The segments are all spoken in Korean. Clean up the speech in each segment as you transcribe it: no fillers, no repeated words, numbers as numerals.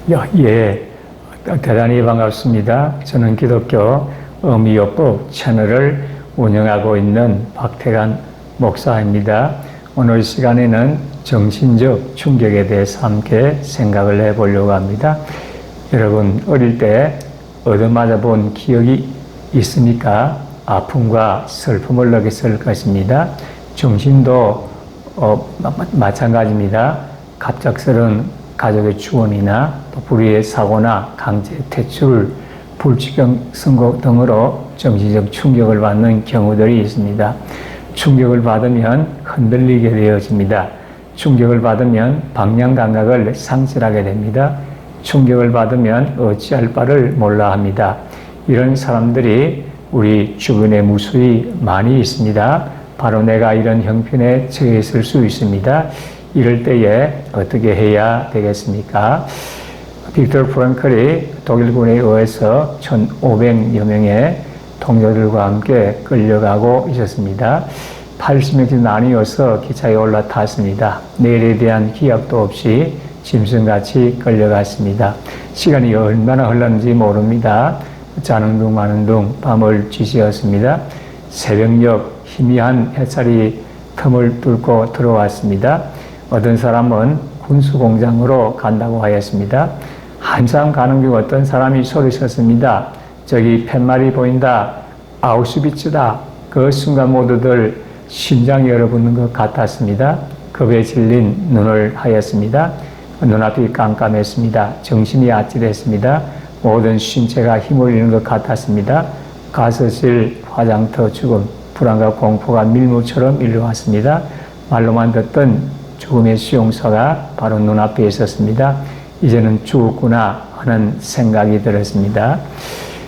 예, 대단히 반갑습니다. 저는 기독교 어미요법 채널을 운영하고 있는 박태관 목사입니다. 오늘 시간에는 정신적 충격에 대해서 함께 생각을 해보려고 합니다. 여러분, 어릴 때 얻어맞아 본 기억이 있습니까? 아픔과 슬픔을 느꼈을 것입니다. 정신도 마찬가지입니다. 갑작스러운 가족의 추원이나 또 불의의 사고나 강제 퇴출, 불치병 선고 등으로 정신적 충격을 받는 경우들이 있습니다. 충격을 받으면 흔들리게 되어집니다. 충격을 받으면 방향 감각을 상실하게 됩니다. 충격을 받으면 어찌할 바를 몰라 합니다. 이런 사람들이 우리 주변에 무수히 많이 있습니다. 바로 내가 이런 형편에 처해 있을 수 있습니다. 이럴 때에 어떻게 해야 되겠습니까? 빅터 프랑클이 독일군에 의해서 1,500여 명의 동료들과 함께 끌려가고 있었습니다. 80명씩 나뉘어서 기차에 올라탔습니다. 내일에 대한 기약도 없이 짐승같이 끌려갔습니다. 시간이 얼마나 흘렀는지 모릅니다. 자는 둥 마는 둥 밤을 지새웠습니다. 새벽녘 희미한 햇살이 틈을 뚫고 들어왔습니다. 어떤 사람은 군수공장으로 간다고 하였습니다. 한참 가는 중 어떤 사람이 소리쳤습니다. 저기 팻말이 보인다. 아우슈비츠다. 그 순간 모두들 심장이 얼어붙는 것 같았습니다. 겁에 질린 눈을 하였습니다. 눈앞이 깜깜했습니다. 정신이 아찔했습니다. 모든 신체가 힘을 잃는 것 같았습니다. 가스실, 화장터, 죽음, 불안과 공포가 밀물처럼 밀려왔습니다. 말로만 듣던 죽음의 수용소가 바로 눈앞에 있었습니다. 이제는 죽었구나 하는 생각이 들었습니다.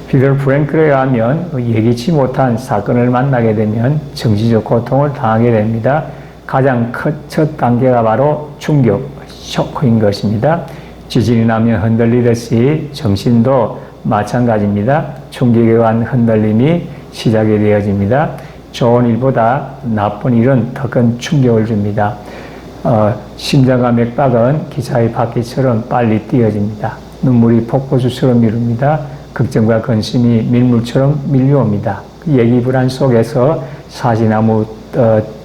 빅터 프랭클에 의하면 예기치 못한 사건을 만나게 되면 정신적 고통을 당하게 됩니다. 가장 큰 첫 단계가 바로 충격, 쇼크인 것입니다. 지진이 나면 흔들리듯이 정신도 마찬가지입니다. 충격에 의한 흔들림이 시작이 되어집니다. 좋은 일보다 나쁜 일은 더 큰 충격을 줍니다. 심장과 맥박은 기차의 바퀴처럼 빨리 뛰어집니다. 눈물이 폭포수처럼 이룹니다. 걱정과 근심이 밀물처럼 밀려옵니다. 예기 불안 속에서 사시나무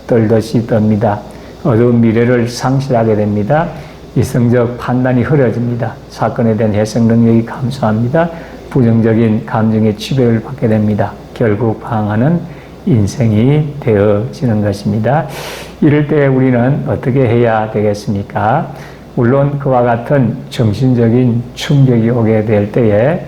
떨듯이 떱니다. 어두운 미래를 상실하게 됩니다. 이성적 판단이 흐려집니다. 사건에 대한 해석 능력이 감소합니다. 부정적인 감정의 지배를 받게 됩니다. 결국 방황하는 인생이 되어지는 것입니다. 이럴 때 우리는 어떻게 해야 되겠습니까? 물론 그와 같은 정신적인 충격이 오게 될 때에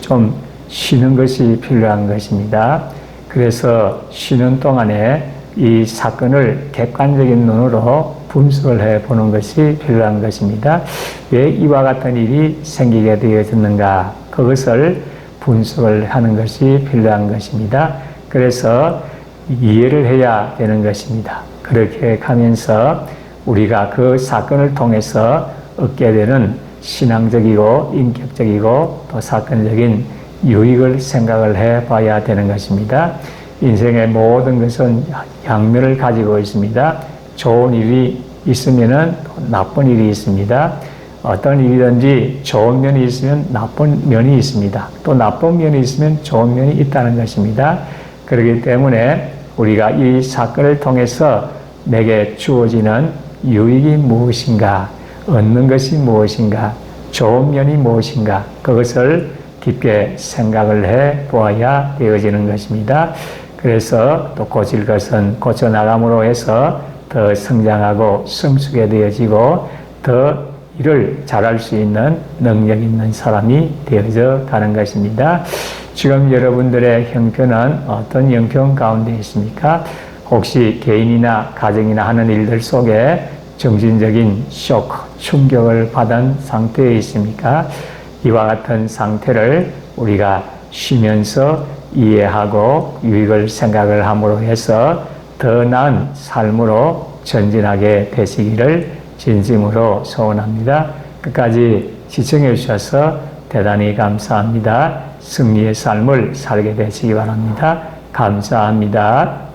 좀 쉬는 것이 필요한 것입니다. 그래서 쉬는 동안에 이 사건을 객관적인 눈으로 분석을 해보는 것이 필요한 것입니다. 왜 이와 같은 일이 생기게 되어졌는가? 그것을 분석을 하는 것이 필요한 것입니다. 그래서 이해를 해야 되는 것입니다. 그렇게 가면서 우리가 그 사건을 통해서 얻게 되는 신앙적이고 인격적이고 또 사건적인 유익을 생각을 해봐야 되는 것입니다. 인생의 모든 것은 양면을 가지고 있습니다. 좋은 일이 있으면 나쁜 일이 있습니다. 어떤 일이든지 좋은 면이 있으면 나쁜 면이 있습니다. 또 나쁜 면이 있으면 좋은 면이 있다는 것입니다. 그렇기 때문에 우리가 이 사건을 통해서 내게 주어지는 유익이 무엇인가, 얻는 것이 무엇인가, 좋은 면이 무엇인가, 그것을 깊게 생각을 해 보아야 되어지는 것입니다. 그래서 또 고칠 것은 고쳐나감으로 해서 더 성장하고 성숙해 되어지고 더 일을 잘할 수 있는 능력 있는 사람이 되어져 가는 것입니다. 지금 여러분들의 형편은 어떤 형편 가운데 있습니까? 혹시 개인이나 가정이나 하는 일들 속에 정신적인 쇼크, 충격을 받은 상태에 있습니까? 이와 같은 상태를 우리가 쉬면서 이해하고 유익을 생각을 함으로 해서 더 나은 삶으로 전진하게 되시기를 진심으로 소원합니다. 끝까지 시청해 주셔서 대단히 감사합니다. 승리의 삶을 살게 되시기 바랍니다. 감사합니다.